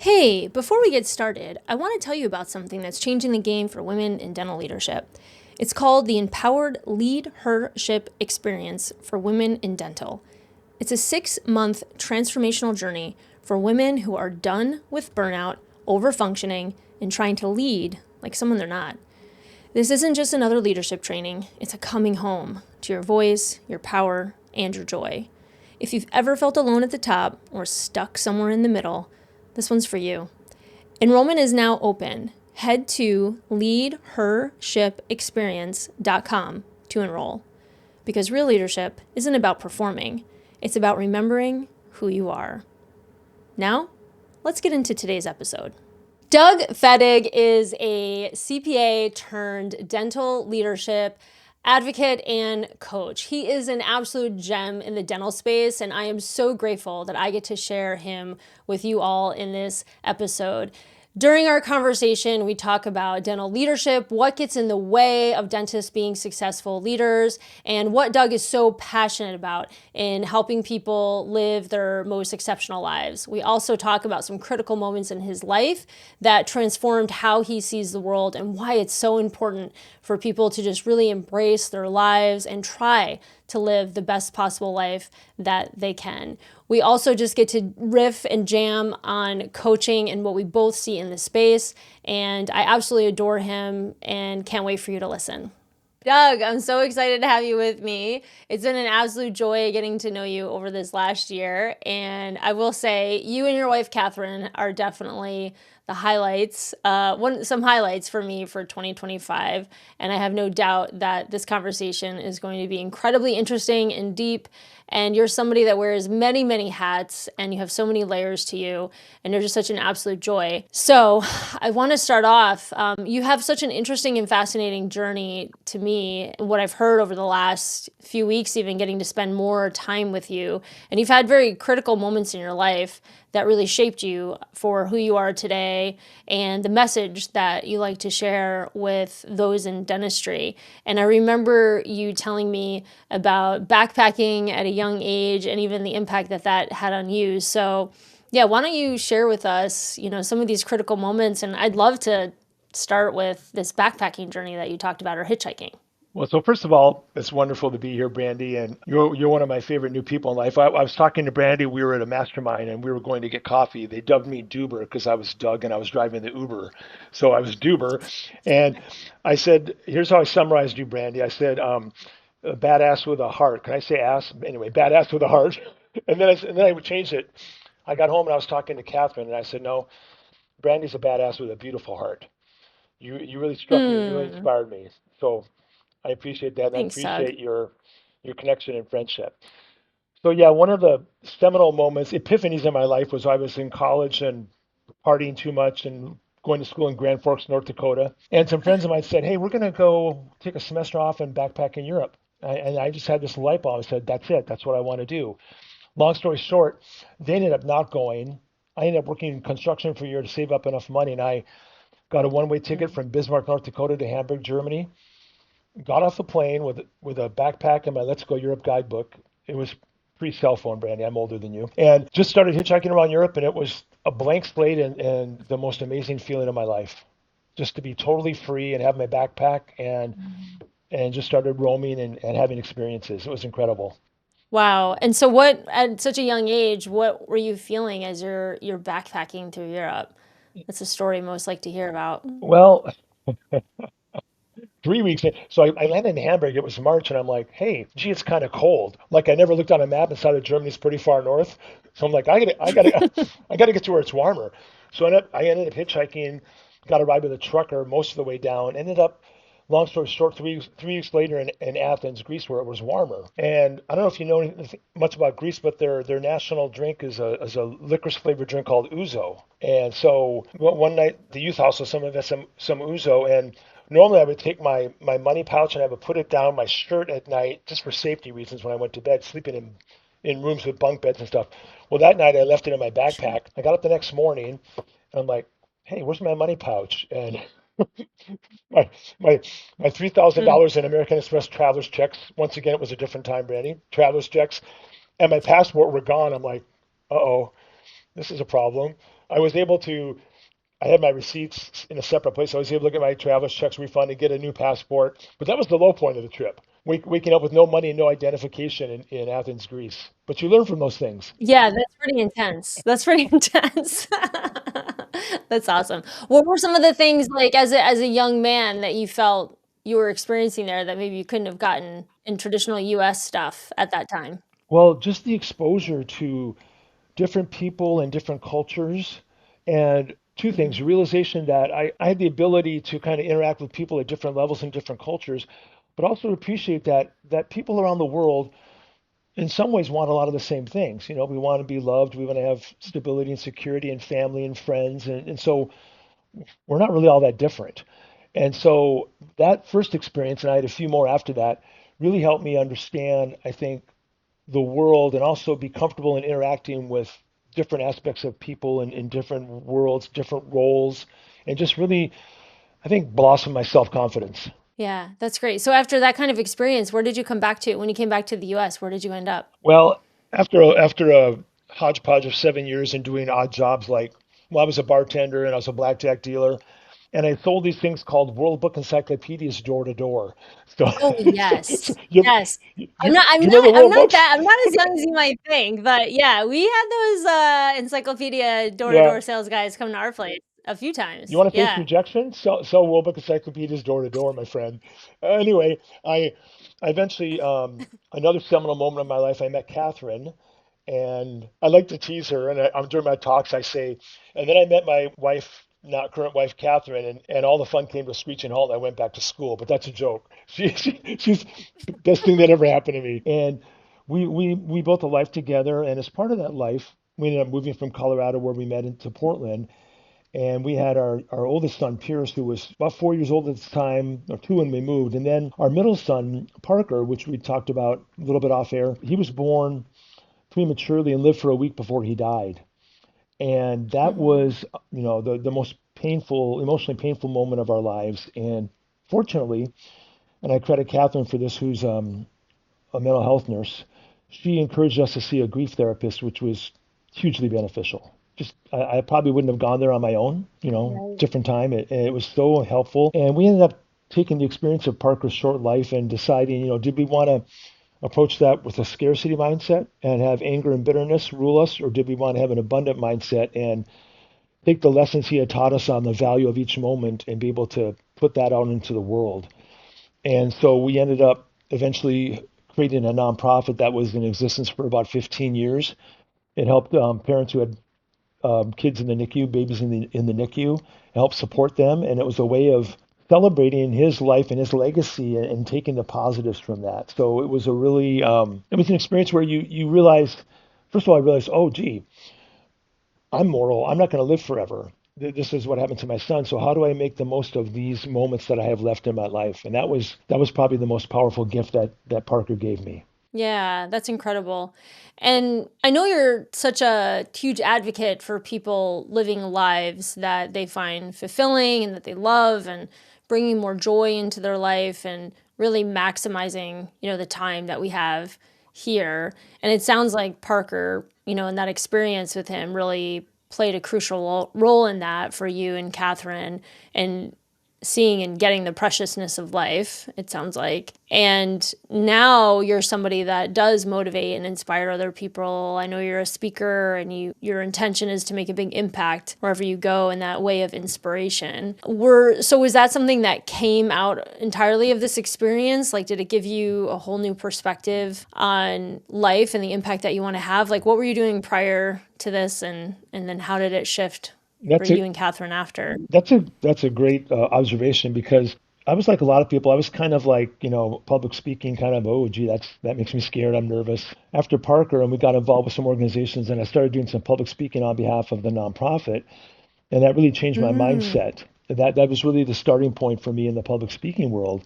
Hey, before we get started, I want to tell you about something that's changing the game for women in dental leadership. It's called the Empowered Leadership Experience for Women in Dental. It's a 6-month transformational journey for women who are done with burnout, overfunctioning, and trying to lead like someone they're not. This isn't just another leadership training, it's a coming home to your voice, your power, and your joy. If you've ever felt alone at the top or stuck somewhere in the middle, this one's for you. Enrollment is now open. Head to leadhershipexperience.com to enroll. Because real leadership isn't about performing, it's about remembering who you are. Now, let's get into today's episode. Doug Fettig is a CPA-turned-dental leadership advocate and coach. He is an absolute gem in the dental space, and I am so grateful that I get to share him with you all in this episode. During our conversation, we talk about dental leadership, what gets in the way of dentists being successful leaders, and what Doug is so passionate about in helping people live their most exceptional lives. We also talk about some critical moments in his life that transformed how he sees the world and why it's so important for people to just really embrace their lives and try to live the best possible life that they can. We also just get to riff and jam on coaching and what we both see in the space. And I absolutely adore him and can't wait for you to listen. Doug, I'm so excited to have you with me. It's been an absolute joy getting to know you over this last year. And I will say, you and your wife, Catherine, are definitely the highlights, some highlights for me for 2025. And I have no doubt that this conversation is going to be incredibly interesting and deep. And you're somebody that wears many, many hats, and you have so many layers to you, and you're just such an absolute joy. So I want to start off, you have such an interesting and fascinating journey to me, what I've heard over the last few weeks, even getting to spend more time with you. And you've had very critical moments in your life that really shaped you for who you are today and the message that you like to share with those in dentistry. And I remember you telling me about backpacking at a young age and even the impact that that had on you. So yeah, why don't you share with us, some of these critical moments? And I'd love to start with this backpacking journey that you talked about, or hitchhiking. Well, so first of all, it's wonderful to be here, Brandi, and you're one of my favorite new people in life. I was talking to Brandi. We were at a mastermind, and we were going to get coffee. They dubbed me Duber because I was Doug and I was driving the Uber, so I was Duber. And I said, "Here's how I summarized you, Brandi." I said, "A badass with a heart." Can I say ass? Anyway, badass with a heart. And then I changed it. I got home and I was talking to Catherine, and I said, "No, Brandi's a badass with a beautiful heart. You really struck me. You really inspired me." So I appreciate that, and I Thanks, Doug. appreciate your connection and friendship. So yeah, one of the seminal moments, epiphanies in my life was I was in college and partying too much and going to school in Grand Forks, North Dakota. And some friends of mine said, "Hey, we're going to go take a semester off and backpack in Europe." And I just had this light bulb. I said, "That's it. That's what I want to do." Long story short, they ended up not going. I ended up working in construction for a year to save up enough money, and I got a one-way ticket from Bismarck, North Dakota to Hamburg, Germany. Got off the plane with a backpack and my Let's Go Europe guidebook. It was pre-cell phone, Brandi. I'm older than you. And just started hitchhiking around Europe, and it was a blank slate and the most amazing feeling of my life. Just to be totally free and have my backpack and just started roaming and having experiences. It was incredible. Wow. And so what, at such a young age, what were you feeling as you're backpacking through Europe? That's a story most like to hear about. Well, 3 weeks in, so I landed in Hamburg. It was March, and I'm like, "Hey, gee, it's kind of cold." Like I never looked on a map and saw that Germany's pretty far north. So I'm like, I gotta get to where it's warmer. So I ended up hitchhiking, got a ride with a trucker most of the way down. Ended up, long story short, 3 weeks later in Athens, Greece, where it was warmer. And I don't know if you know anything much about Greece, but their national drink is a licorice flavored drink called ouzo. And so one night the youth hostel, someone got some ouzo, and normally I would take my money pouch and I would put it down my shirt at night just for safety reasons when I went to bed, sleeping in rooms with bunk beds and stuff. Well, that night I left it in my backpack. I got up the next morning and I'm like, "Hey, where's my money pouch?" And my my my three thousand Mm. dollars in American Express traveler's checks. Once again, it was a different time, Brandy. Traveler's checks and my passport were gone. I'm like, "Uh oh, this is a problem." I was able to, I had my receipts in a separate place. I was able to get my traveler's checks refunded, get a new passport. But that was the low point of the trip. Waking up with no money and no identification in Athens, Greece. But you learn from those things. Yeah, that's pretty intense. That's pretty intense. That's awesome. What were some of the things like as a young man that you felt you were experiencing there that maybe you couldn't have gotten in traditional US stuff at that time? Well, just the exposure to different people and different cultures. And two things, Mhm. the realization that I had the ability to kind of interact with people at different levels and different cultures, but also appreciate that people around the world in some ways want a lot of the same things. We want to be loved, we want to have stability and security and family and friends. And so we're not really all that different. And so that first experience, and I had a few more after that, really helped me understand, I think, the world and also be comfortable in interacting with different aspects of people in different worlds, different roles, and just really, I think, blossom my self-confidence. Yeah, that's great. So after that kind of experience, where did you come back to? When you came back to the US, where did you end up? Well, after a hodgepodge of 7 years and doing odd jobs like, well, I was a bartender and I was a blackjack dealer, and I sold these things called World Book encyclopedias door to door. So, Oh, so yes. you, Yes. you I'm not I'm you remember not I'm World not Books? that I'm not as young as you might think, but yeah, we had those encyclopedia Yeah. door-to-door sales guys come to our place a few You times. want to face Yeah. rejection? Sell World Book encyclopedias door to door, my friend. Anyway, I eventually, another seminal moment of my life, I met Catherine, and I like to tease her. And I'm during my talks, I say, and then I met my wife, not current wife, Catherine, and all the fun came to a screeching halt. And I went back to school, but that's a joke. She's the best thing that ever happened to me. And we built a life together, and as part of that life, we ended up moving from Colorado, where we met, into Portland. And we had our oldest son, Pierce, who was about 4 years old at the time, or two when we moved. And then our middle son, Parker, which we talked about a little bit off air, he was born prematurely and lived for a week before he died. And that Hmm. was, the most painful, emotionally painful moment of our lives. And fortunately, and I credit Catherine for this, who's a mental health nurse, she encouraged us to see a grief therapist, which was hugely beneficial. Just, I probably wouldn't have gone there on my own, Right. different time. It was so helpful. And we ended up taking the experience of Parker's short life and deciding, did we want to approach that with a scarcity mindset and have anger and bitterness rule us, or did we want to have an abundant mindset and take the lessons he had taught us on the value of each moment and be able to put that out into the world? And so we ended up eventually creating a nonprofit that was in existence for about 15 years. It helped parents who had kids in the NICU, babies in the NICU, help support them, and it was a way of celebrating his life and his legacy and taking the positives from that. So it was a really it was an experience where you realize, first of all, I realized, oh, gee, I'm mortal. I'm not going to live forever. This is what happened to my son. So how do I make the most of these moments that I have left in my life? And that was probably the most powerful gift that Parker gave me. Yeah, that's incredible. And I know you're such a huge advocate for people living lives that they find fulfilling and that they love and bringing more joy into their life and really maximizing, the time that we have here. And it sounds like Parker, and that experience with him really played a crucial role in that for you and Catherine and seeing and getting the preciousness of life, it sounds like. And now you're somebody that does motivate and inspire other people. I know you're a speaker and your intention is to make a big impact wherever you go in that way of inspiration. So was that something that came out entirely of this experience? Like did it give you a whole new perspective on life and the impact that you want to have? Like what were you doing prior to this and then how did it shift for That's a you and Catherine after? that's a great observation, because I was like a lot of people. I was kind of like, public speaking, kind of, oh, gee, that makes me scared. I'm nervous. After Parker, and we got involved with some organizations, and I started doing some public speaking on behalf of the nonprofit, and that really changed my Mm. mindset. That was really the starting point for me in the public speaking world.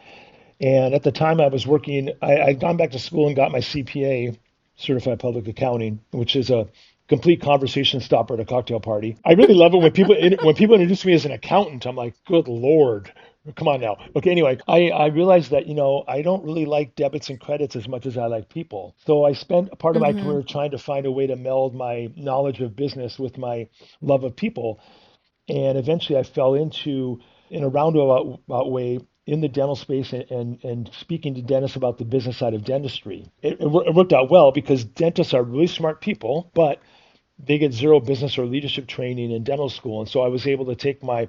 And at the time I was working, I'd gone back to school and got my CPA, certified public accounting, which is a complete conversation stopper at a cocktail party. I really love it when people introduce me as an accountant. I'm like, good Lord. Come on now. Okay, anyway, I realized that, I don't really like debits and credits as much as I like people. So I spent a part of my Mm-hmm. career trying to find a way to meld my knowledge of business with my love of people. And eventually I fell into, in a roundabout way, in the dental space and speaking to dentists about the business side of dentistry. It worked out well because dentists are really smart people, but they get zero business or leadership training in dental school. And so I was able to take my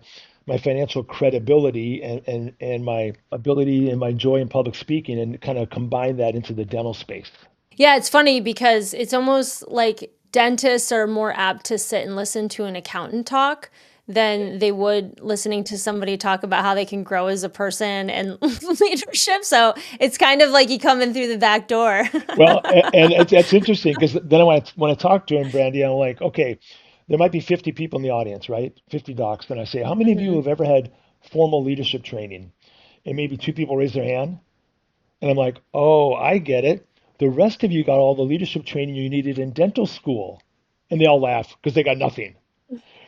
financial credibility and my ability and my joy in public speaking and kind of combine that into the dental space. Yeah, it's funny because it's almost like dentists are more apt to sit and listen to an accountant talk than they would listening to somebody talk about how they can grow as a person and leadership. So it's kind of like you come in through the back door. Well, and it's interesting because then when I talk to him, Brandy, I'm like, okay, there might be 50 people in the audience, right? 50 docs. Then I say, how many of you Mhm. have ever had formal leadership training? And maybe two people raise their hand. And I'm like, oh, I get it. The rest of you got all the leadership training you needed in dental school. And they all laugh because they got nothing.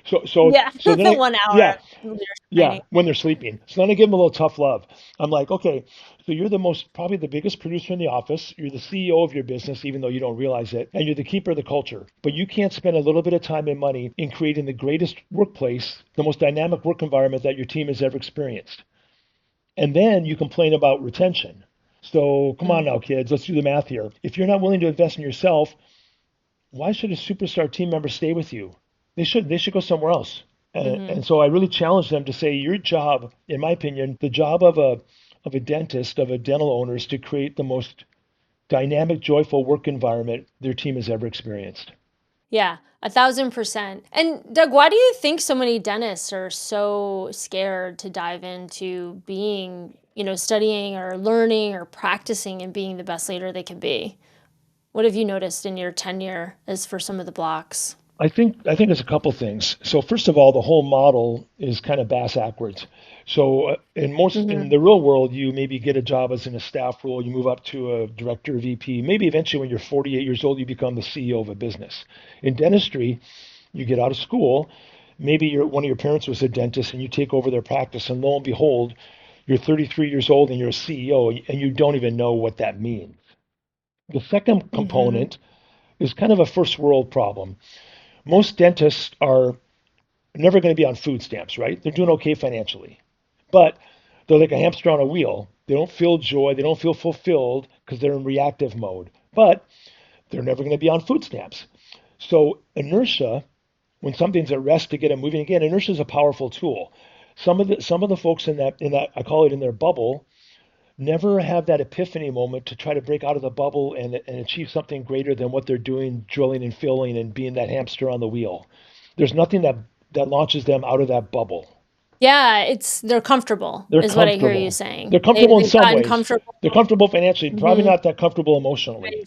So, so, Yeah, so then the I, 1 hour yeah, leadership yeah, training. when they're sleeping. So then I give them a little tough love. I'm like, okay, so you're probably the biggest producer in the office. You're the CEO of your business, even though you don't realize it. And you're the keeper of the culture. But you can't spend a little bit of time and money in creating the greatest workplace, the most dynamic work environment that your team has ever experienced. And then you complain about retention. So come on Mhm. now, kids, let's do the math here. If you're not willing to invest in yourself, why should a superstar team member stay with you? They should go somewhere else. And Mhm. so I really challenge them to say your job, in my opinion, the job of a dentist, of a dental owner, is to create the most dynamic, joyful work environment their team has ever experienced. Yeah, 1,000%. And Doug, why do you think so many dentists are so scared to dive into being, studying or learning or practicing and being the best leader they can be? What have you noticed in your tenure as for some of the blocks? I think there's a couple things. So first of all, the whole model is kind of bass backwards. So in Hmm. the real world, you maybe get a job as in a staff role, you move up to a director, VP. Maybe eventually, when you're 48 years old, you become the CEO of a business. In dentistry, you get out of school. Maybe one of your parents was a dentist, and you take over their practice, and lo and behold, you're 33 years old and you're a CEO, and you don't even know what that means. The second Hmm. component is kind of a first world problem. Most dentists are never going to be on food stamps, right? They're doing okay financially, but they're like a hamster on a wheel. They don't feel joy. They don't feel fulfilled because they're in reactive mode, but they're never going to be on food stamps. So inertia, when something's at rest to get it moving again, inertia is a powerful tool. Some of the folks in that I call it in their bubble never have that epiphany moment to try to break out of the bubble and achieve something greater than what they're doing, drilling and filling and being that hamster on the wheel. There's nothing that launches them out of that bubble. Yeah, they're comfortable, They're is what I hear you comfortable. saying. They're comfortable in They've some gotten ways. comfortable. They're comfortable financially, probably Hmm. not that comfortable emotionally.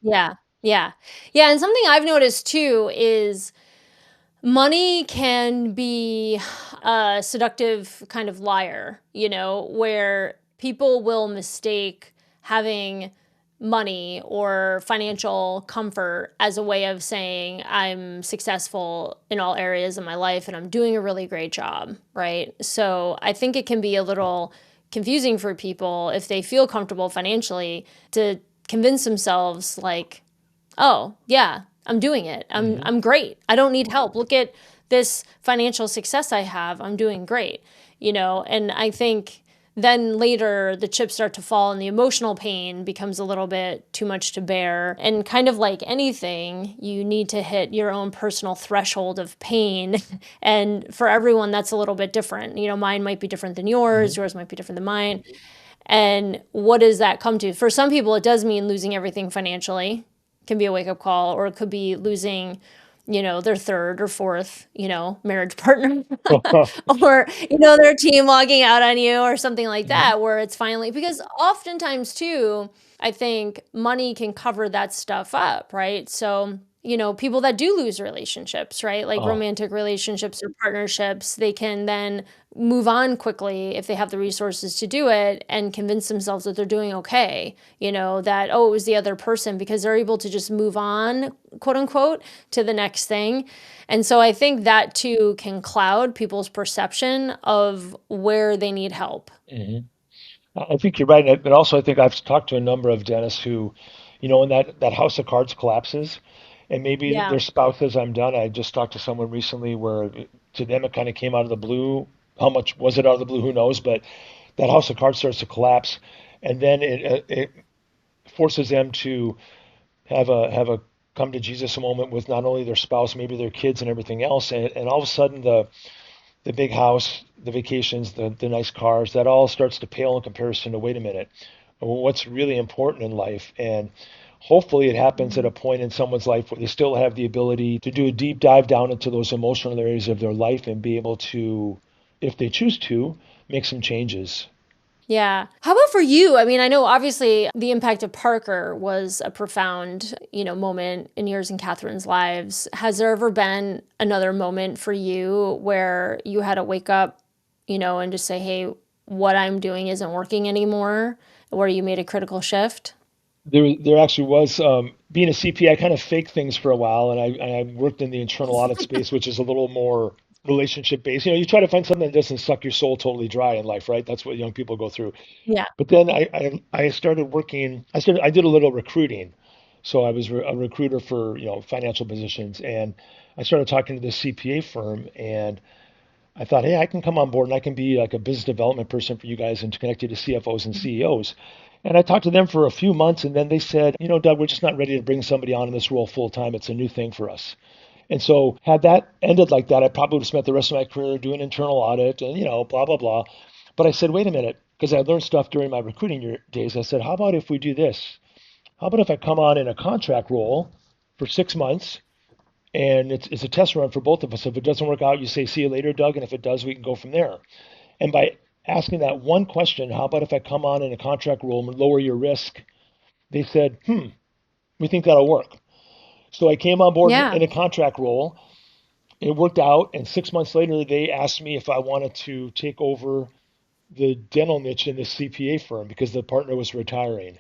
Yeah, yeah, yeah. And something I've noticed too is money can be a seductive kind of liar, where people will mistake having money or financial comfort as a way of saying I'm successful in all areas of my life and I'm doing a really great job, right? So I think it can be a little confusing for people if they feel comfortable financially to convince themselves like, oh, yeah, I'm doing it. I'm Hmm. I'm great. I don't need help. Look at this financial success I have. I'm doing great. And I think then later the chips start to fall and the emotional pain becomes a little bit too much to bear. And kind of like anything, you need to hit your own personal threshold of pain. And for everyone, that's a little bit different. Mine might be different than Hmm. yours might be different than mine. And what does that come to? For some people, it does mean losing everything financially, can be a wake up call, or it could be losing, their third or fourth, marriage partner, or, their team logging out on you or something like Hmm. that, where it's finally, because oftentimes too, I think money can cover that stuff up, right? So people that do lose relationships, right? Like Oh, romantic relationships or partnerships, they can then move on quickly if they have the resources to do it and convince themselves that they're doing okay, that, oh, it was the other person, because they're able to just move on, quote unquote, to the next thing. And so I think that too can cloud people's perception of where they need help. mhm. I think you're right. But also, I think I've talked to a number of dentists who, when that house of cards collapses, and maybe Yeah. their spouse says, I'm done. I just talked to someone recently where to them it kind of came out of the blue. How much was it out of the blue? Who knows? But that house of cards starts to collapse, and then it forces them to have a come to Jesus moment with not only their spouse, maybe their kids and everything else, and all of a sudden the big house, the vacations, the nice cars, that all starts to pale in comparison to wait a minute, what's really important in life. And hopefully it happens at a point in someone's life where they still have the ability to do a deep dive down into those emotional areas of their life and be able to, if they choose to, make some changes. Yeah. How about for you? I mean, I know obviously the impact of Parker was a profound, moment in yours and Catherine's lives. Has there ever been another moment for you where you had to wake up, and just say, hey, what I'm doing isn't working anymore, where you made a critical shift? There actually was, being a CPA, I kind of faked things for a while, and I worked in the internal audit space, which is a little more relationship based. You try to find something that doesn't suck your soul totally dry in life, right? That's what young people go through. Yeah. But then I started working. I did a little recruiting, so I was a recruiter for financial positions, and I started talking to this CPA firm, and I thought, hey, I can come on board and I can be like a business development person for you guys and connect you to CFOs and CEOs. And I talked to them for a few months, and then they said, Doug, we're just not ready to bring somebody on in this role full time. It's a new thing for us. And so, had that ended like that, I probably would have spent the rest of my career doing internal audit and, blah, blah, blah. But I said, wait a minute, because I learned stuff during my recruiting days. I said, how about if we do this? How about if I come on in a contract role for 6 months, and it's a test run for both of us. If it doesn't work out, you say, see you later, Doug. And if it does, we can go from there. And by asking that one question, how about if I come on in a contract role and lower your risk? They said, we think that'll work. So I came on board Yeah. in a contract role. It worked out. And 6 months later, they asked me if I wanted to take over the dental niche in the CPA firm because the partner was retiring.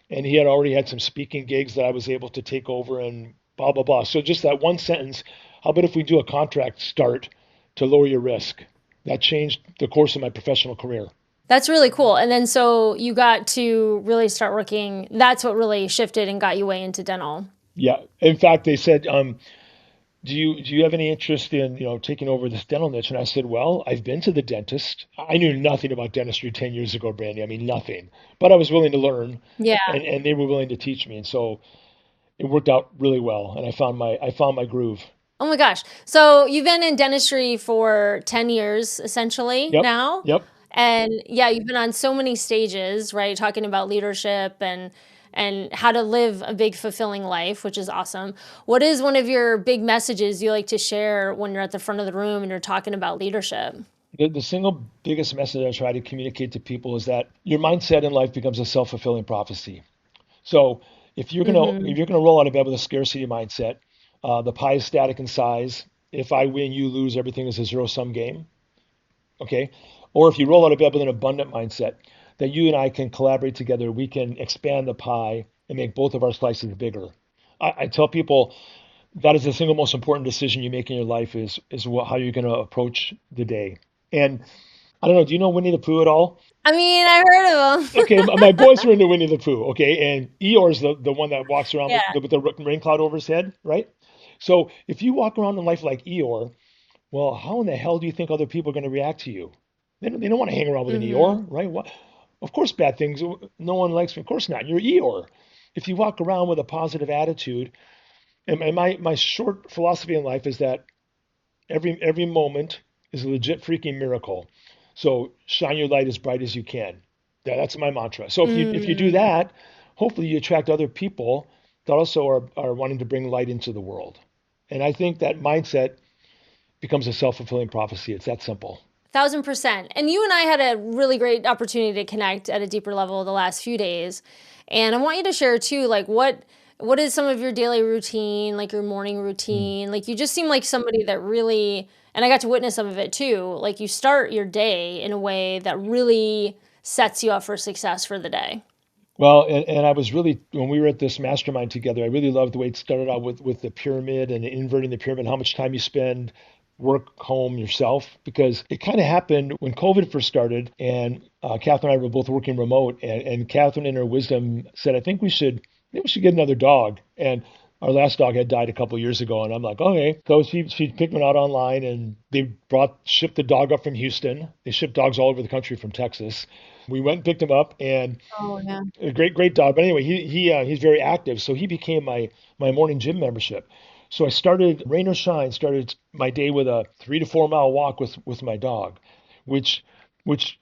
And he had already had some speaking gigs that I was able to take over and blah, blah, blah. So just that one sentence, how about if we do a contract start to lower your risk? That changed the course of my professional career. That's really cool. And then so you got to really start working. That's what really shifted and got you way into dental. Yeah. In fact, they said, do you have any interest in taking over this dental niche? And I said, well, I've been to the dentist. I knew nothing about dentistry 10 years ago, Brandi. I mean, nothing. But I was willing to learn, Yeah. and they were willing to teach me. And so it worked out really well, and I found my groove. Oh my gosh. So you've been in dentistry for 10 years essentially Yep. now. Yep. And yeah, you've been on so many stages, right? Talking about leadership and how to live a big fulfilling life, which is awesome. What is one of your big messages you like to share when you're at the front of the room and you're talking about leadership? The single biggest message I try to communicate to people is that your mindset in life becomes a self-fulfilling prophecy. So if you're gonna roll out of bed with a scarcity mindset, the pie is static in size. If I win, you lose. Everything is a zero-sum game. Okay. Or if you roll out of bed with an abundant mindset, that you and I can collaborate together, we can expand the pie and make both of our slices bigger. I tell people that is the single most important decision you make in your life is how you're going to approach the day. And I don't know, do you know Winnie the Pooh at all? I mean, I heard of Okay, them. my boys are into Winnie the Pooh. Okay, and Eeyore's the one that walks around Yeah. with the rain cloud over his head, right? So if you walk around in life like Eeyore, well, how in the hell do you think other people are going to react to you? They don't want to hang around with an Mm-hmm. Eeyore, right? What? Of course, bad things. No one likes me. Of course not. You're Eeyore. If you walk around with a positive attitude, and my short philosophy in life is that every moment is a legit freaking miracle. So shine your light as bright as you can. That's my mantra. So if you do Mm. that, hopefully you attract other people that also are wanting to bring light into the world. And I think that mindset becomes a self-fulfilling prophecy. It's that simple. 1,000%. And you and I had a really great opportunity to connect at a deeper level the last few days. And I want you to share too, like what what is some of your daily routine, like your morning Mm. routine? Like you just seem like somebody that really, and I got to witness some of it too. Like you start your day in a way that really sets you up for success for the day. Well, and I was really, when we were at this mastermind together, I really loved the way it started out with the pyramid and inverting the pyramid, how much time you spend work, home, yourself, because it kind of happened when COVID first started, and Catherine and I were both working remote, and Catherine, in her wisdom, said, "I think maybe we should get another dog." And our last dog had died a couple of years ago, and I'm like, okay. So she picked one out online, and they shipped the dog up from Houston. They ship dogs all over the country from Texas. We went and picked him up, and Oh yeah. a great dog. But anyway, he's very active, so he became my morning gym membership. So I started, rain or shine, started my day with a 3 to 4 mile walk with my dog, which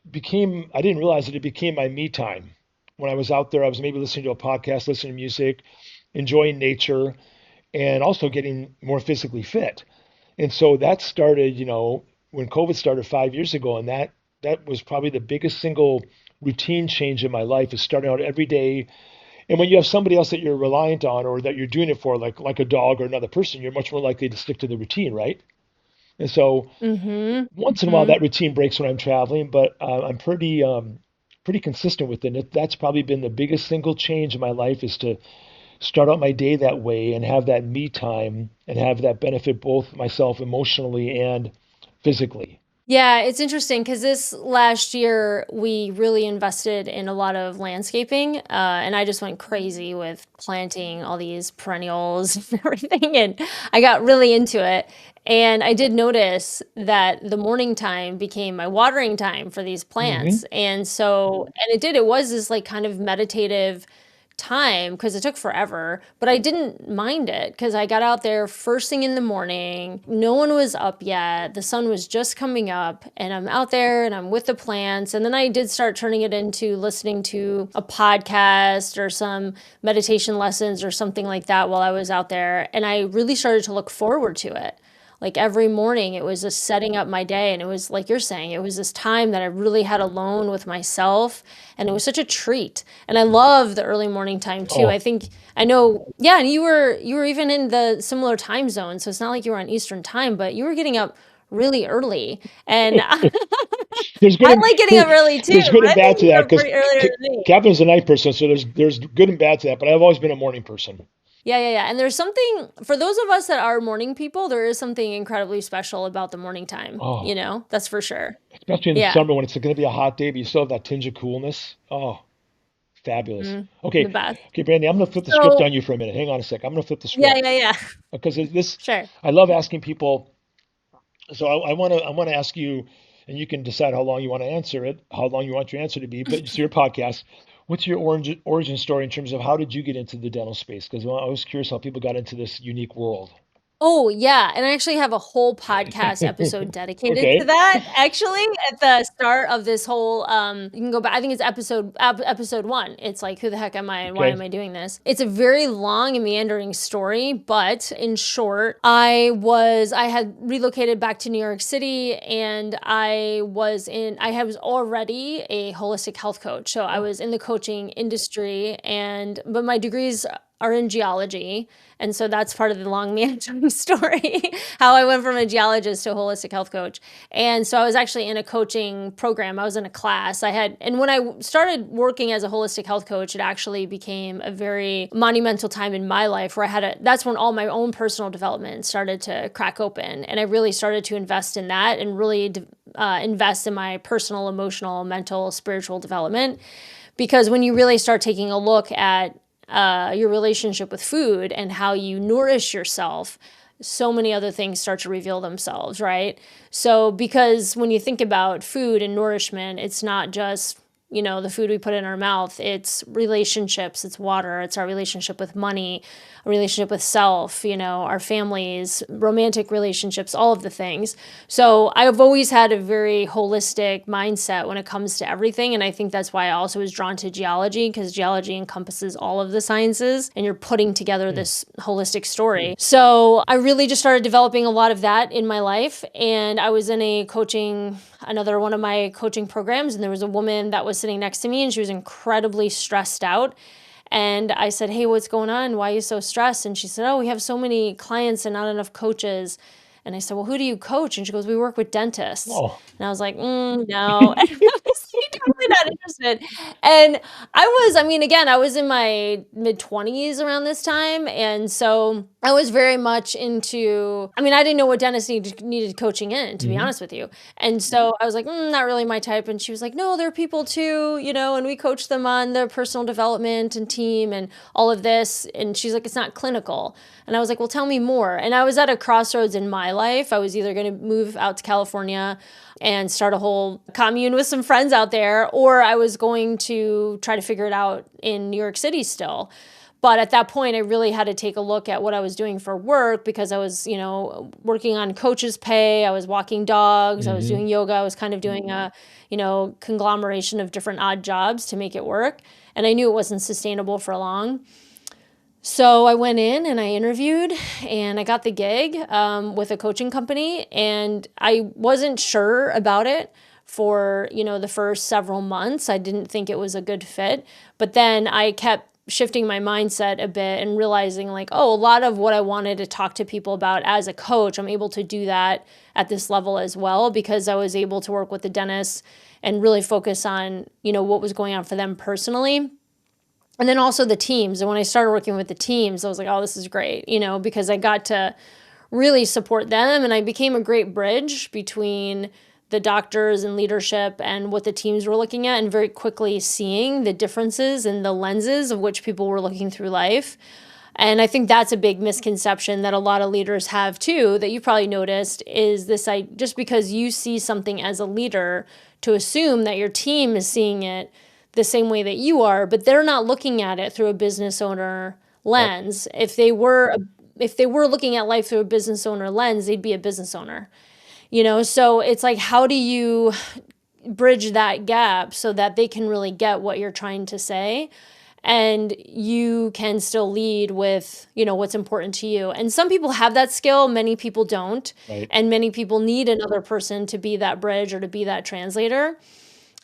became, I didn't realize it became my me time. When I was out there, I was maybe listening to a podcast, listening to music, enjoying nature, and also getting more physically fit. And so that started, when COVID started 5 years ago, and that was probably the biggest single routine change in my life, is starting out every day. And when you have somebody else that you're reliant on or that you're doing it for, like a dog or another person, you're much more likely to stick to the routine, right? And so Mm-hmm. once in a while Mm-hmm. that routine breaks when I'm traveling, but I'm pretty consistent with it. That's probably been the biggest single change in my life, is to start out my day that way and have that me time and have that benefit both myself emotionally and physically. Yeah, it's interesting because this last year we really invested in a lot of landscaping, and I just went crazy with planting all these perennials and everything, and I got really into it. And I did notice that the morning time became my watering time for these plants, Hmm. and it was this like kind of meditative time because it took forever, but I didn't mind it because I got out there first thing in the morning. No one was up yet. The sun was just coming up, and I'm out there and I'm with the plants. And then I did start turning it into listening to a podcast or some meditation lessons or something like that while I was out there. And I really started to look forward to it. Like every morning, it was just setting up my day. And it was like you're saying, it was this time that I really had alone with myself. And it was such a treat. And I love the early morning time too. Oh, I know, yeah, and you were even in the similar time zone. So it's not like you were on Eastern time, but you were getting up really early. And I there's good and like getting up early too, there's good but and I bad think to you that, were because pretty earlier than me. Catherine's a night person, so there's good and bad to that. But I've always been a morning person. Yeah, yeah, yeah. And there's something for those of us that are morning people, there is something incredibly special about the morning time, Oh, that's for sure. especially in the Yeah. summer when it's going to be a hot day, but you still have that tinge of coolness. Oh, fabulous. Mm, the Okay, best. okay, Brandy, I'm going to flip the script So, on you for a minute. Hang on a sec. I'm going to flip the yeah, script yeah, yeah. because this, Sure. I love asking people. So I want to ask you, and you can decide how long you want to answer it, how long you want your answer to be. But it's your podcast. What's your origin story in terms of how did you get into the dental space? Because I was curious how people got into this unique world. Oh, yeah, and I actually have a whole podcast episode dedicated to Okay. that. Actually, at the start of this whole, you can go back. I think it's episode 1. It's like, who the heck am I, and why Okay. am I doing this? It's a very long and meandering story, but in short, I had relocated back to New York City, and I was already a holistic health coach, so I Oh. was in the coaching industry, but my degrees are in geology. And so that's part of the long meandering story, how I went from a geologist to a holistic health coach. And so I was actually in a coaching program. I was in a class. And when I started working as a holistic health coach, it actually became a very monumental time in my life where that's when all my own personal development started to crack open. And I really started to invest in that and really invest in my personal, emotional, mental, spiritual development. Because when you really start taking a look at your relationship with food and how you nourish yourself, so many other things start to reveal themselves, right? So, because when you think about food and nourishment, it's not just, the food we put in our mouth, it's relationships, it's water, it's our relationship with money, a relationship with self, our families, romantic relationships, all of the things. So I've always had a very holistic mindset when it comes to everything. And I think that's why I also was drawn to geology, because geology encompasses all of the sciences and you're putting together Hmm. this holistic story. So I really just started developing a lot of that in my life. And I was in another one of my coaching programs, and there was a woman that was sitting next to me, and she was incredibly stressed out. And I said, hey, what's going on? Why are you so stressed? And she said, oh, we have so many clients and not enough coaches. And I said, well, who do you coach? And she goes, we work with dentists. Oh. And I was like, no. And I was totally not interested. And again, I was in my mid-20s around this time. And so I was very much into, I didn't know what dentists needed coaching in, to be honest with you. And so I was like, not really my type. And she was like, no, there are people too, and we coach them on their personal development and team and all of this. And she's like, it's not clinical. And I was like, well, tell me more. And I was at a crossroads in my life. I was either going to move out to California and start a whole commune with some friends out there, or I was going to try to figure it out in New York City still. But at that point, I really had to take a look at what I was doing for work, because I was, working on coach's pay. I was walking dogs. I was doing yoga. I was kind of doing a, conglomeration of different odd jobs to make it work. And I knew it wasn't sustainable for long. So I went in and I interviewed and I got the gig with a coaching company, and I wasn't sure about it for, the first several months. I didn't think it was a good fit, but then I kept shifting my mindset a bit and realizing like, oh, a lot of what I wanted to talk to people about as a coach, I'm able to do that at this level as well, because I was able to work with the dentists and really focus on, what was going on for them personally. And then also the teams. And when I started working with the teams, I was like, oh, this is great, because I got to really support them. And I became a great bridge between the doctors and leadership and what the teams were looking at, and very quickly seeing the differences in the lenses of which people were looking through life. And I think that's a big misconception that a lot of leaders have too, that you probably noticed, is this, just because you see something as a leader, to assume that your team is seeing it the same way that you are, but they're not looking at it through a business owner lens. Yep. If they were looking at life through a business owner lens, they'd be a business owner. So it's like, how do you bridge that gap so that they can really get what you're trying to say, and you can still lead with, what's important to you. And some people have that skill, many people don't. Right. And many people need another person to be that bridge or to be that translator.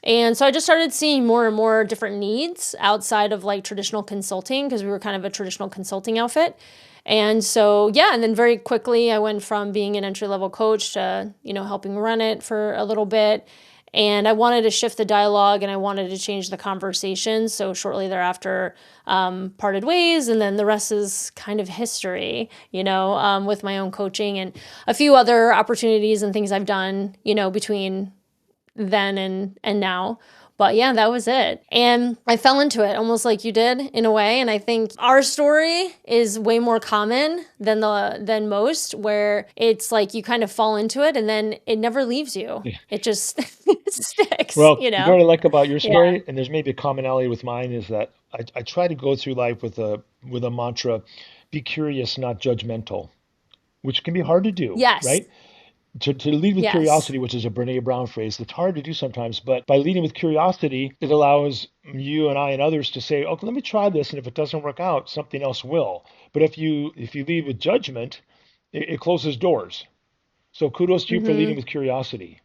And so I just started seeing more and more different needs outside of like traditional consulting, because we were kind of a traditional consulting outfit. And so, and then very quickly I went from being an entry-level coach to, helping run it for a little bit. And I wanted to shift the dialogue and I wanted to change the conversation. So shortly thereafter, parted ways. And then the rest is kind of history, with my own coaching and a few other opportunities and things I've done, between then and now. But yeah, that was it. And I fell into it almost like you did in a way. And I think our story is way more common than most, where it's like you kind of fall into it and then it never leaves you. Yeah. It just sticks. Well, what I like about your story, and there's maybe a commonality with mine, is that I try to go through life with a mantra: be curious, not judgmental, which can be hard to do. Yes. Right? To lead with curiosity, which is a Brene Brown phrase, it's hard to do sometimes, but by leading with curiosity, it allows you and I and others to say, okay, let me try this, and if it doesn't work out, something else will. But if you lead with judgment, it closes doors. So kudos to you for leading with curiosity.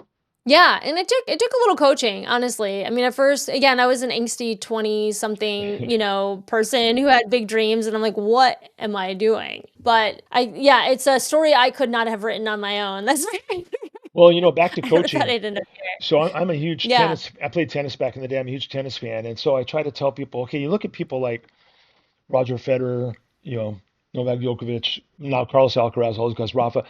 Yeah, and it took a little coaching, honestly. At first, again, I was an angsty 20-something, person who had big dreams, and I'm like, what am I doing? But it's a story I could not have written on my own. That's well, back to coaching. I didn't So I'm a huge tennis. I played tennis back in the day. I'm a huge tennis fan, and so I try to tell people, okay, you look at people like Roger Federer, Novak Djokovic, now Carlos Alcaraz, all those guys, Rafa.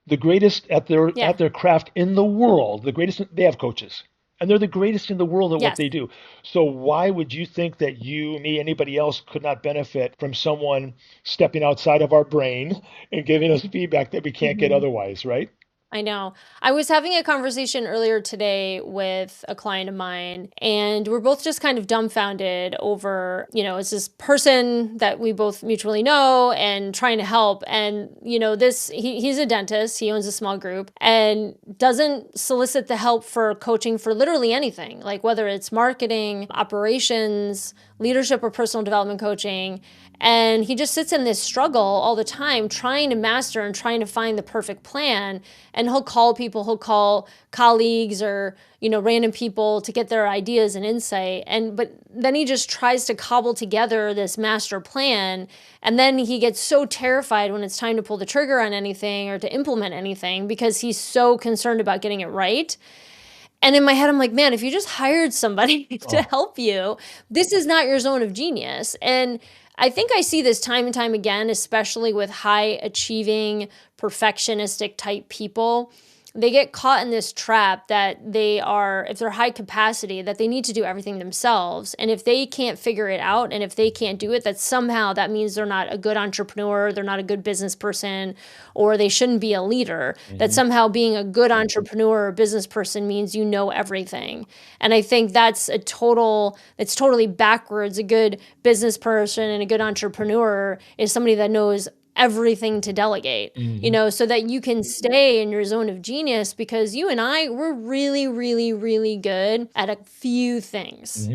The greatest at their craft in the world, they have coaches, and they're the greatest in the world at what they do. So why would you think that you, me, anybody else could not benefit from someone stepping outside of our brain and giving us feedback that we can't get otherwise, right? I know. I was having a conversation earlier today with a client of mine, and we're both just kind of dumbfounded over, it's this person that we both mutually know and trying to help. And, he's a dentist, he owns a small group, and doesn't solicit the help for coaching for literally anything, like whether it's marketing, operations, leadership, or personal development coaching. And he just sits in this struggle all the time, trying to master and trying to find the perfect plan. and he'll call colleagues or, random people to get their ideas and insight. But then he just tries to cobble together this master plan. And then he gets so terrified when it's time to pull the trigger on anything or to implement anything because he's so concerned about getting it right. And in my head, I'm like, man, if you just hired somebody to help you, this is not your zone of genius. And I think I see this time and time again, especially with high achieving, perfectionistic type people. They get caught in this trap that if they're high capacity, that they need to do everything themselves. And if they can't figure it out and if they can't do it, that means they're not a good entrepreneur, they're not a good business person, or they shouldn't be a leader. That somehow being a good entrepreneur or business person means you know everything. And I think it's totally backwards. A good business person and a good entrepreneur is somebody that knows everything to delegate, so that you can stay in your zone of genius, because you and we're really, really, really good at a few things.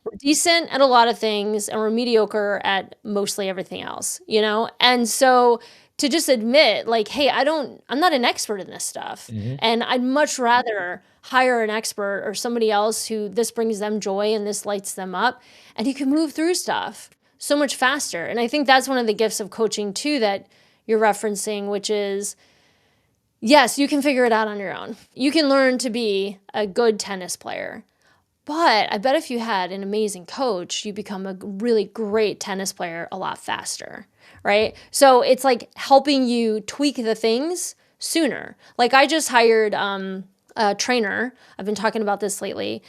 We're decent at a lot of things and we're mediocre at mostly everything else, And so to just admit like, hey, I'm not an expert in this stuff. And I'd much rather hire an expert or somebody else who this brings them joy and this lights them up, and you can move through stuff so much faster. And I think that's one of the gifts of coaching too that you're referencing, which is, yes, you can figure it out on your own. You can learn to be a good tennis player. But I bet if you had an amazing coach, you become a really great tennis player a lot faster, right? So it's like helping you tweak the things sooner. Like I just hired a trainer. I've been talking about this lately.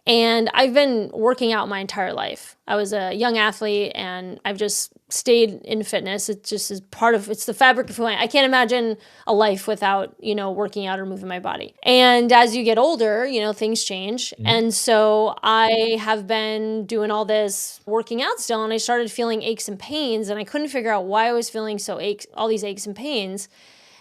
And I've been working out my entire life. I was a young athlete and I've just stayed in fitness. It just is it's the fabric of who I am. I can't imagine a life without, working out or moving my body. And as you get older, things change. And so I have been doing all this working out still, and I started feeling aches and pains, and I couldn't figure out why I was feeling all these aches and pains.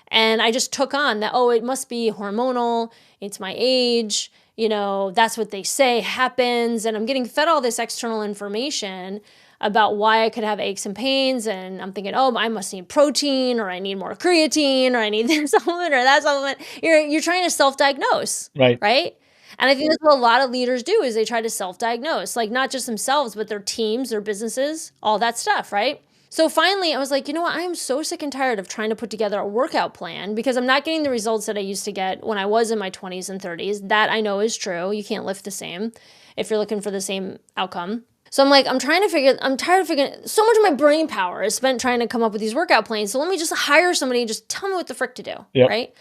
And I just took on that, it must be hormonal. It's my age. That's what they say happens. And I'm getting fed all this external information about why I could have aches and pains. And I'm thinking, I must need protein, or I need more creatine, or I need this supplement or that supplement. You're trying to self-diagnose, right? And I think that's what a lot of leaders do, is they try to self-diagnose, like not just themselves, but their teams, their businesses, all that stuff, right? So finally, I was like, you know what? I am so sick and tired of trying to put together a workout plan, because I'm not getting the results that I used to get when I was in my 20s and 30s. That I know is true. You can't lift the same if you're looking for the same outcome. So I'm like, I'm tired of figuring, so much of my brain power is spent trying to come up with these workout plans. So let me just hire somebody and just tell me what the frick to do, right?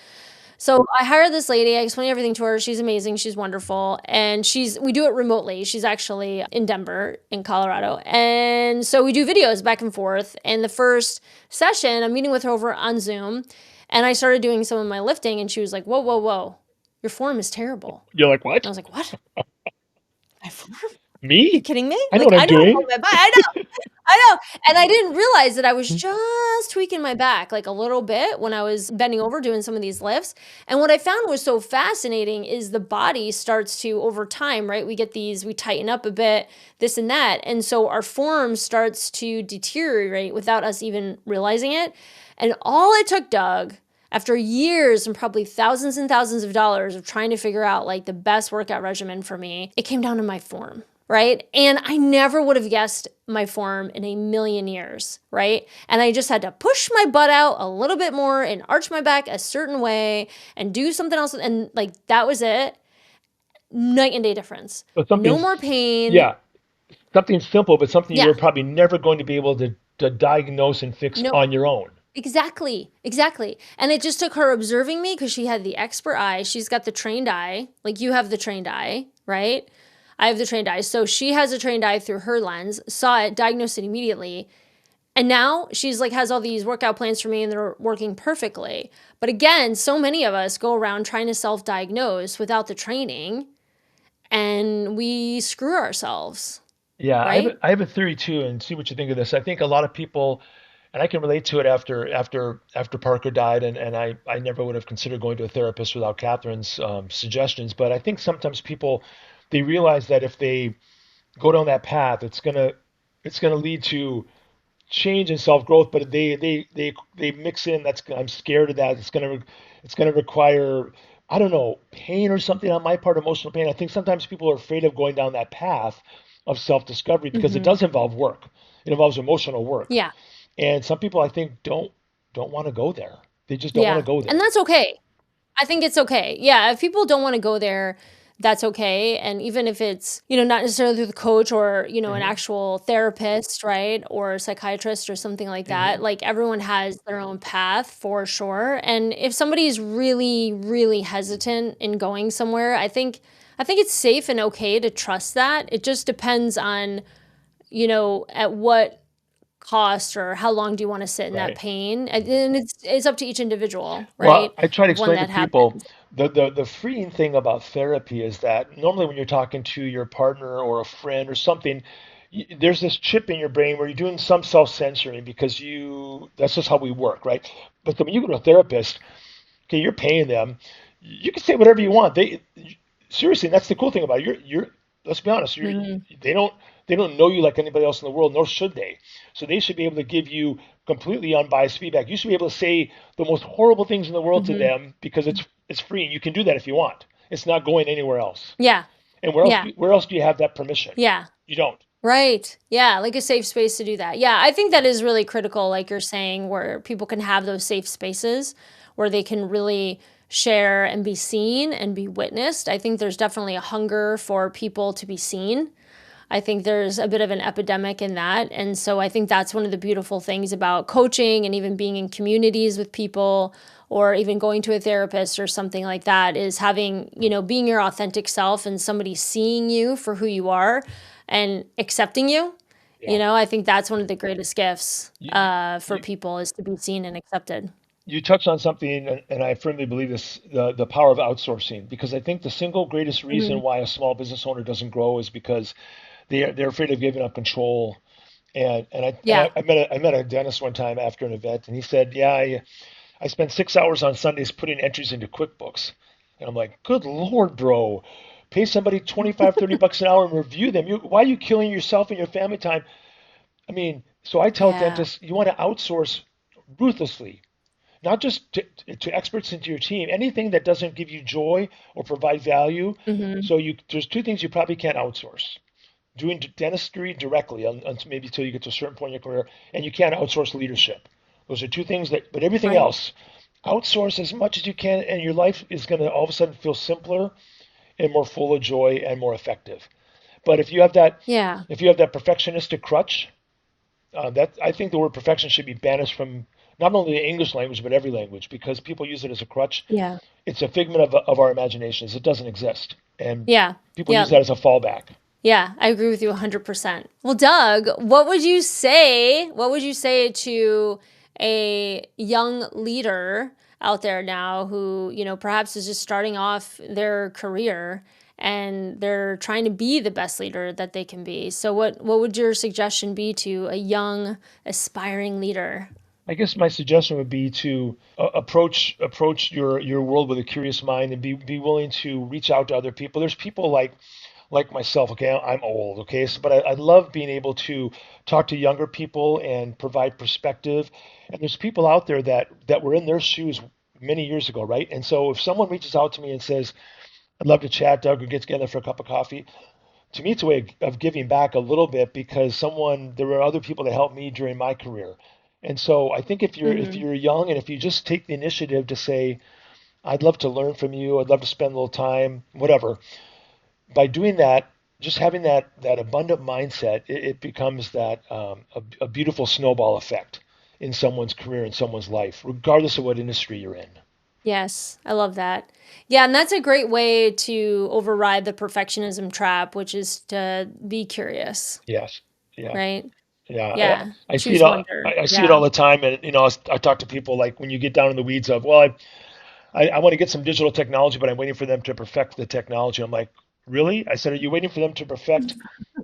So I hired this lady. I explained everything to her. She's amazing. She's wonderful. And we do it remotely. She's actually in Denver, in Colorado. And so we do videos back and forth. And the first session, I'm meeting with her over on Zoom. And I started doing some of my lifting. And she was like, whoa, whoa, whoa. Your form is terrible. You're like, what? And I was like, what? My form? Me? Are you kidding me? I know what I'm doing. I know. And I didn't realize that I was just tweaking my back like a little bit when I was bending over doing some of these lifts. And what I found was so fascinating is the body starts to, over time, right? We tighten up a bit, this and that. And so our form starts to deteriorate without us even realizing it. And all it took, Doug, after years and probably thousands and thousands of dollars of trying to figure out like the best workout regimen for me, it came down to my form. Right? And I never would have guessed my form in a million years, right? And I just had to push my butt out a little bit more and arch my back a certain way and do something else. And like, that was it. Night and day difference. No more pain. Yeah. Something simple, but something you were probably never going to be able to diagnose and fix on your own. Exactly. And it just took her observing me, because she had the expert eye. She's got the trained eye. Like you have the trained eye, right? I have the trained eye. So she has a trained eye through her lens, saw it, diagnosed it immediately. And now she's like, has all these workout plans for me and they're working perfectly. But again, so many of us go around trying to self-diagnose without the training, and we screw ourselves. Yeah, right? I have a theory too, and see what you think of this. I think a lot of people, and I can relate to it after Parker died, and I never would have considered going to a therapist without Catherine's suggestions. But I think sometimes people, they realize that if they go down that path, it's gonna lead to change and self growth, but they mix in that's I'm scared of that. It's gonna require I don't know pain or something on my part, emotional pain. I think sometimes people are afraid of going down that path of self discovery because it Hmm. does involve work. It involves emotional work, Yeah. and some people I think don't want to go there. They just don't want to Yeah. go And there. that's okay. I think it's okay. Yeah, if people don't want to go there, that's okay. And even if it's, not necessarily through the coach or, an Hmm. actual therapist, right? Or a psychiatrist or something like that, Hmm. like everyone has their own path for sure. And if somebody's really, really hesitant in going somewhere, I think it's safe and okay to trust that. It just depends on, at what cost or how long do you want to sit in that Right. pain. And it's up to each individual, Well, right? I try to Of when explain to that people happens. the freeing thing about therapy is that normally when you're talking to your partner or a friend or something, there's this chip in your brain where you're doing some self-censoring because that's just how we work, right? But then when you go to a therapist, okay, you're paying them, you can say whatever you want. Seriously, that's the cool thing about it. Let's be honest, Hmm. they don't they don't know you like anybody else in the world, nor should they. So they should be able to give you completely unbiased feedback. You should be able to say the most horrible things in the world to Hmm. them because it's free. You can do that if you want. It's not going anywhere else. Yeah. And Yeah. where else do you have that permission? Yeah. You don't. Right. Yeah. Like a safe space to do that. Yeah. I think that is really critical, like you're saying, where people can have those safe spaces where they can really share and be seen and be witnessed. I think there's definitely a hunger for people to be seen. I think there's a bit of an epidemic in that. And so I think that's one of the beautiful things about coaching and even being in communities with people or even going to a therapist or something like that is having, being your authentic self and somebody seeing you for who you are and accepting you. Yeah. I think that's one of the greatest gifts You, for you, people is to be seen and accepted. you touched on something, and I firmly believe this, the power of outsourcing, because I think the single greatest reason Hmm. why a small business owner doesn't grow is because they're afraid of giving up control. Yeah. I met a dentist one time after an event, and he said, "Yeah, I spend 6 hours on Sundays putting entries into QuickBooks." And I'm like, "Good Lord, bro, pay somebody 25, $30 an hour and review them. Why are you killing yourself and your family time?" I mean, so I tell Yeah. dentists, you want to outsource ruthlessly, not just to experts into your team. Anything that doesn't give you joy or provide value. Hmm. There's two things you probably can't outsource: doing dentistry directly, maybe until you get to a certain point in your career, and you can't outsource leadership. Those are two things but everything Right. else, outsource as much as you can, and your life is going to all of a sudden feel simpler and more full of joy and more effective. But Yeah. if you have that perfectionistic crutch, that I think the word perfection should be banished from not only the English language but every language because people use it as a crutch. Yeah. It's a figment of our imaginations. It doesn't exist, and Yeah. people use Yeah. that as a fallback. Yeah, I agree with you 100%. Well, Doug, what would you say? What would you say to a young leader out there now who, perhaps is just starting off their career and they're trying to be the best leader that they can be? So what would your suggestion be to a young aspiring leader? I guess my suggestion would be to approach your world with a curious mind and be willing to reach out to other people. There's people like myself. Okay, I'm old. Okay, so but I love being able to talk to younger people and provide perspective. And there's people out there that were in their shoes many years ago, right? And so if someone reaches out to me and says, "I'd love to chat, Doug, or get together for a cup of coffee," to me it's a way of giving back a little bit because there were other people that helped me during my career. And so I think if Hmm. you're young and if you just take the initiative to say, I'd love to learn from you, I'd love to spend a little time, whatever, by doing that, just having that abundant mindset, it becomes a beautiful snowball effect in someone's career, in someone's life, regardless of what industry you're in. Yes, I love that. Yeah, and that's a great way to override the perfectionism trap, which is to be curious, Yes. Yeah. right? Yeah, Yeah, I see it choose all. wonder. I see it Yeah. all the time, and I talk to people like when you get down in the weeds of, well, I want to get some digital technology, but I'm waiting for them to perfect the technology. I'm like, really? I said, are you waiting for them to perfect?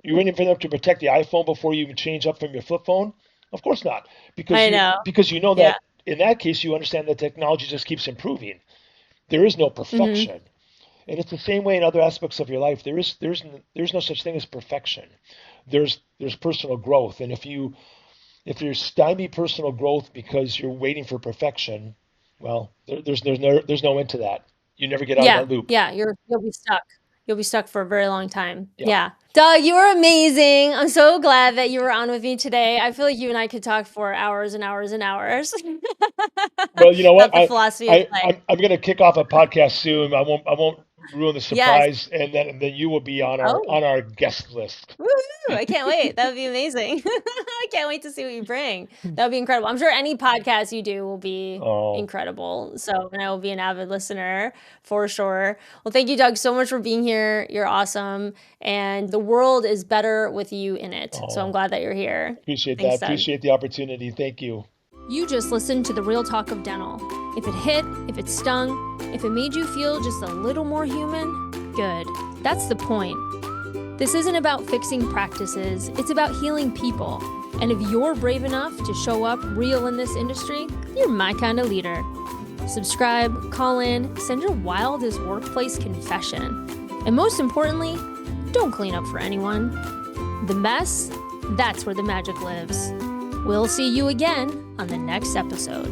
You waiting for them to protect the iPhone before you even change up from your flip phone? Of course not, I know. because you know Yeah. that in that case you understand that technology just keeps improving. There is no Hmm. perfection, and it's the same way in other aspects of your life. There's no such thing as perfection. There's personal growth, and if you If you're stymie personal growth because you're waiting for perfection, well, there's no end to that. You never get out of Yeah, that loop. yeah, you'll be stuck. You'll be stuck for a very long time. Yeah. Yeah. Doug, you were amazing. I'm so glad that you were on with me today. I feel like you and I could talk for hours and hours and hours Well, you know what? about the philosophy of I life. I'm going to kick off a podcast soon. I won't ruin the Yes. surprise, and then you will be on our Oh, on our guest list. woohoo. I can't wait. That would be amazing. I can't wait to see what you bring. That would be incredible. I'm sure any podcast you do will be Oh, incredible. So, and I will be an avid listener for sure. Well, thank you, Doug, so much for being here. You're awesome. And the world is better with you in it. So I'm oh, glad that you're here. appreciate that. Thanks, Doug. Appreciate the opportunity. Thank you. You just listened to the Real Talk of Dental. If it hit, if it stung, if it made you feel just a little more human, good. That's the point. This isn't about fixing practices, it's about healing people. And if you're brave enough to show up real in this industry, you're my kind of leader. Subscribe, call in, send your wildest workplace confession. And most importantly, don't clean up for anyone. The mess, that's where the magic lives. We'll see you again on the next episode.